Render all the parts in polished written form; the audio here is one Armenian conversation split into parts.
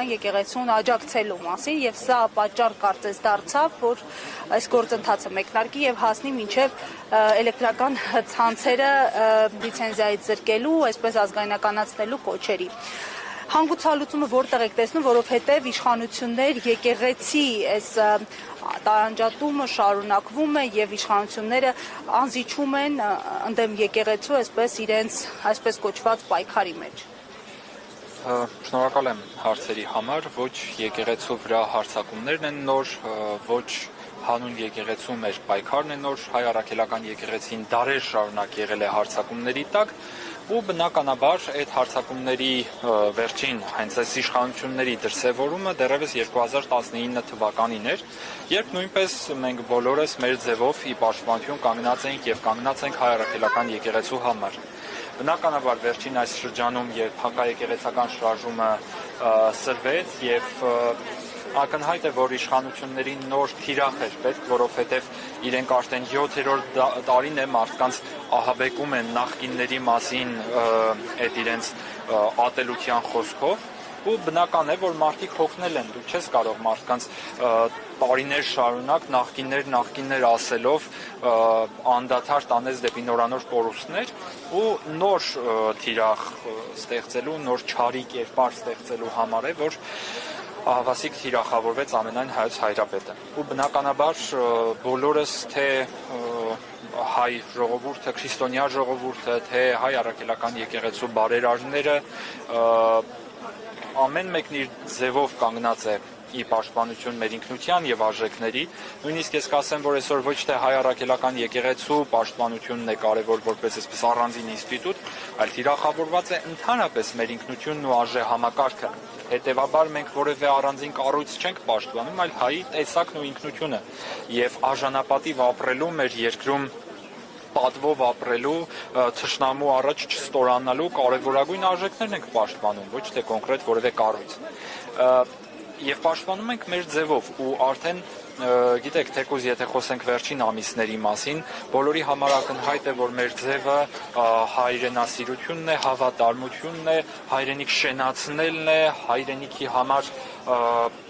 եկեղեցուն աջակցելու մասին եւ սա պատճառ կարծես դարձավ, որ այս գործընթացը մեկնարկի եւ հասնի մինչեւ էլեկտրական ցանցերը լիցենզիայից զրկելու, այսպես ազգայնականացնելու կոչերի։ Հանգուցալուծումը որտեղ եք տեսնում, որովհետեւ իշխանություններ եկեղեցի այս տարանջատումը շարունակվում է եւ իշխանությունները անզիջում են ընդդեմ եկեղեցու, այսպես իրենց այսպես կոչված պայքարի մեջ։ Շնորհակալ եմ հարցերի համար, ոչ եկեղեցու վրա հարձակումներն են նոր, ոչ հանուն եկեղեցու մեր պայքարն է նոր, հայ առաքելական եկեղեցին դարեր շարունակ եղել է հարձակումների տակ, ու բնականաբար այդ հարձակումների վերջին հենց այս իշխանությունների դրսևորումը դեռևս 2019 թվականին էր, երբ նույնպես մենք բոլորս մեր ձևով ի պաշտպանություն կանգնած էինք եւ կանգնած ենք հայ առաքելական եկեղեցու համար։ Բնականաբար վերջին այս շրջանում, երբ հակաեկեղեցական շարժումը սրվեց եւ ակնհայտ է, որ իշխանություններին նոր թիրախ էր պետք, որովհետեւ իրենք արդեն 7-րդ տարին է մարդկանց ահաբեկում են նախկինների մասին այդ իրենց ատելության խոսքով, ու բնական է, որ մարդիկ հոգնել են, դու չես կարող մարդկանց տարիներ շարունակ նախկիններ ասելով անդադար տանես դեպի նորանոր կորուստներ ու նոր թիրախ ստեղծելու, նոր չարի կերպար ստեղծելու համար է, որ ահավասիկ թիրախավորվեց ամենայն հայոց հայրապետը։ Ու բնականաբար բոլորս թե հայ ժողովուրդը, քրիստոնյա ժողովուրդը, թե հայ առաքելական եկեղեցու բարերարները ամեն մեկն իր ձևով կանգնած է ի պաշտպանություն մեր ինքնության եւ արժեքների, նույնիսկ ես կասեմ, որ այսօր ոչ թե հայ առաքելական եկեղեցու պաշտպանությունն է կարևոր որպես այսպես առանձին ինստիտուտ, այլ թիրախավորված է ընդհանրապես մեր ինքնությունն ու արժե համակարգը։ Հետևաբար մենք որևէ առանձին կառույց չենք պաշտպանում, այլ հայի տեսակն ու ինքնությունը եւ արժանապատիվ ապրելու մեր երկրում պատվով ապրելու, թշնամու առաջ չստորանալու կարևորագույն արժեքներն ենք պաշտպանում, ոչ թե կոնկրետ որևէ կառույց։ Եվ պաշտպանում ենք մեր ձևով ու արդեն գիտեք, թեկուզ եթե խոսենք վերջին ամիսների մասին, բոլորի համար ակնհայտ է, որ մեր ձևը հայրենասիրությունն է, հավատարմությունն է, հայրենիք շենացնելն է, հայրենիքի համար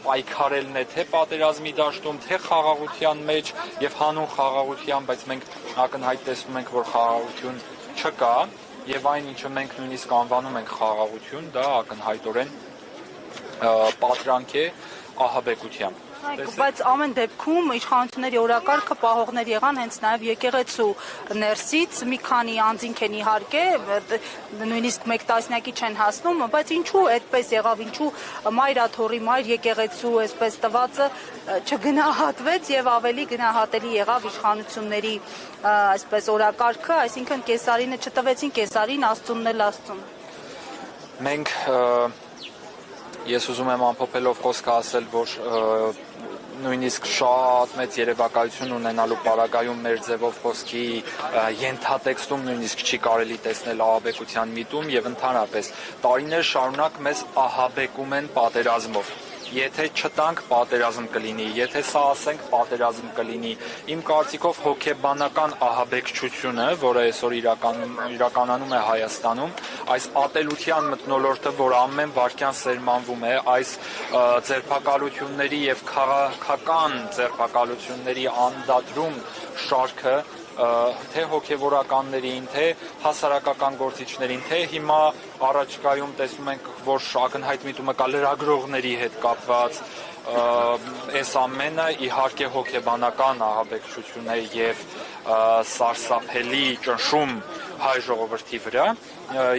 պայքարելն է թե պատերազմի դաշտում, թե խաղաղության մեջ եւ հանուն խաղաղության, բայց մենք ակնհայտ տեսնում ենք, որ խաղաղություն չկա եւ այն ինչը մենք նույնիսկ անվանում ենք խաղաղություն, դա ակնհայտորեն պատրանք է ահաբեկությամբ։ Բայց ամեն դեպքում իշխանությունների օրակարգը պահողներ եղան հենց նաև եկեղեցու ներսից, մի քանի անձինք են իհարկե, նույնիսկ մեկ տասնյակի չեն հասնում, բայց ինչու այդպես եղավ, ինչու մայրաթոռի, մայր եկեղեցու այսպես տվածը չգնահատվեց եւ ավելի գնահատելի եղավ իշխանությունների այսպես օրակարգը, այսինքն Կեսարինը չտվեցին Կեսարին, Աստծունն էլ Աստծուն։ Մենք ես ուզում եմ ամփոփելով խոսքը ասել, որ նույնիսկ շատ մեծ երևակայություն ունենալու պարագայում մեր ձևով խոսքի ենթատեքստում նույնիսկ չի կարելի տեսնել ահաբեկության միտում եւ ընդհանրապես տարիներ շարունակ մեզ ահաբեկում են պատերազմով։ Եթե չտանք պատերազմ կլինի, եթե սա ասենք պատերազմ կլինի, իմ կարծիքով հոգեբանական ահաբեկչությունը, որը այսօր իրականանում է Հայաստանում, այս ատելության մթնոլորտը, որ ամեն վայրկյան սերմանվում է, այս ձերբակալությունների եւ քաղաքական ձերբակալությունների անդադրում շարքը թե հոգևորականներին, թե հասարակական գործիչներին, թե հիմա առաջկայում տեսնում ենք, որ ակնհայտ միտումը կա լրագրողների հետ կապված, այս ամենը իհարկե հոգեբանական ահաբեկչություն է եւ սարսափելի ճնշում հայ ժողովրդի վրա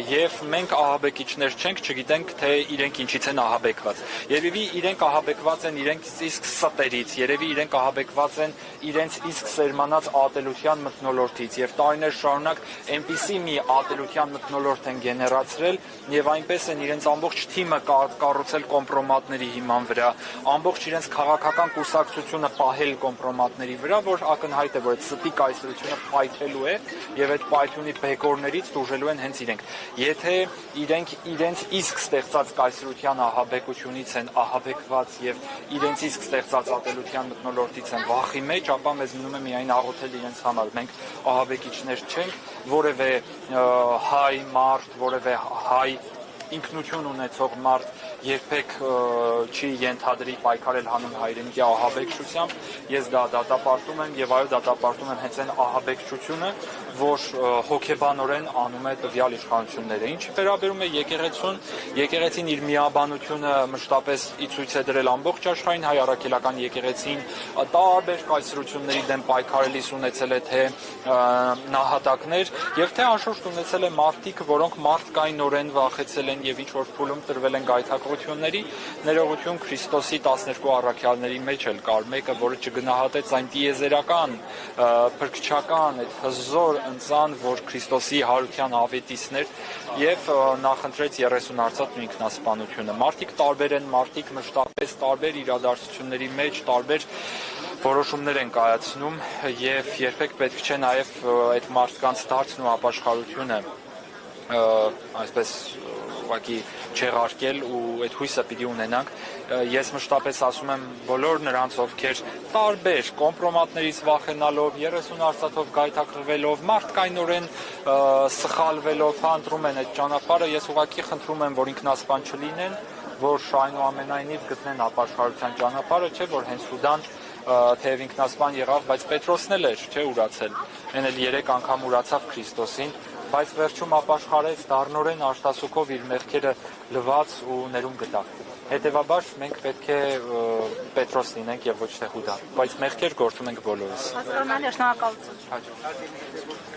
եւ մենք ահաբեկիչներ չենք, չգիտենք թե իրենք ինչից են ահաբեկված։ Երևի իրենք ահաբեկված են իրենց իսկ ստերից, երևի իրենք ահաբեկված են իրենց իսկ սերմանած ատելության մթնոլորտից եւ տարիներ շարունակ այնպիսի մի ատելության մթնոլորտ են գեներացրել եւ այնպես են իրենց ամբողջ թիմը կառուցել կոմպրոմատների հիման վրա, ամբողջ իրենց քաղաքական կուսակցությունը պահել կոմպրոմատների վրա, որ ակնհայտ է, որ այդ ստի կայսրությունը պայթելու է եւ այդ պայթյունի բեկորներից դուժելու են հենց իրենք։ Եթե իրենք իրենց իսկ ստեղծած կայսրության ահաբեկությունից են ահաբեկված եւ իրենց իսկ ստեղծած ատելության մթնոլորտից են վախի մեջ, ապա մեզ մնում է միայն աղոթել իրենց համար։ Մենք ահաբեկիչներ չենք, որևէ հայ մարդ, որևէ հայ ինքնություն ունեցող մարդ երբեք չի ենթադրի պայքարել հանուն հայրենիքի ահաբեկչությամբ, ես դա դատապարտում եմ եւ այո դատապարտում եմ հենց այն ահաբեկչությունը, որ հոգեբանորեն անում է տվյալ իշխանությունները։ Ինչի վերաբերում է եկեղեցուն, եկեղեցին իր միաբանությունը մշտապես ի ցույց է դրել ամբողջ աշխարհին, հայ առաքելական եկեղեցին տարբեր կայսրությունների դեմ պայքարելիս ունեցել է թե նահատակներ եւ թե անշուշտ ունեցել է մարդիկ, որոնք մարդկայնորեն վախեցել են եւ ինչ որ փուլում տրվել են գայթակղությունների, ներողություն Քրիստոսի 12 առաքյալների մեջ էլ կար մեկը, որը չգնահատեց այն տիեզերական, փրկչական, այդ հզոր ընծան, որ Քրիստոսի հարության ավետիսներ եւ նախընտրեց 30 արծաթ ինքնասպանությունը։ Մարդիկ տարբեր են, մարդիկ մշտապես տարբեր իրադարձությունների մեջ տարբեր որոշումներ են կայացնում եւ երբեք պետք չէ նաեւ այդ մարդկանց դարձն ու ապաշխարությունը այսպես ուղղակի չեղարկել ու այդ հույսը պիտի ունենանք։ Ես մշտապես ասում եմ բոլոր նրանց, ովքեր տարբեր կոմպրոմատներից վախենալով, 30 արծաթով գայթակղվելով, մարդկայնորեն սխալվելով ընտրում են այդ ճանապարհը, ես ուղղակի խնդրում եմ, որ ինքնասպան չլինեն, որ այնուամենայնիվ գտնեն ապաշխարության ճանապարհը, չէ՞ որ հենց Սուդան թեև ինքնասպան եղավ, բայց Պետրոսն էլ էր, չէ՞ ուրացել։ Այն էլ 3 անգամ ուրացավ Քրիստոսին, բայց վերջում ապաշխարեց դառնորեն արտասուքով իր մեղքերը լվաց ու ներում գտավ։ Հետևաբար մենք պետք է Պետրոս լինենք եւ ոչ թե Հուդա, բայց մեղքեր գործում ենք բոլորս։ Հասկանալի է, շնորհակալություն։ Հաջող։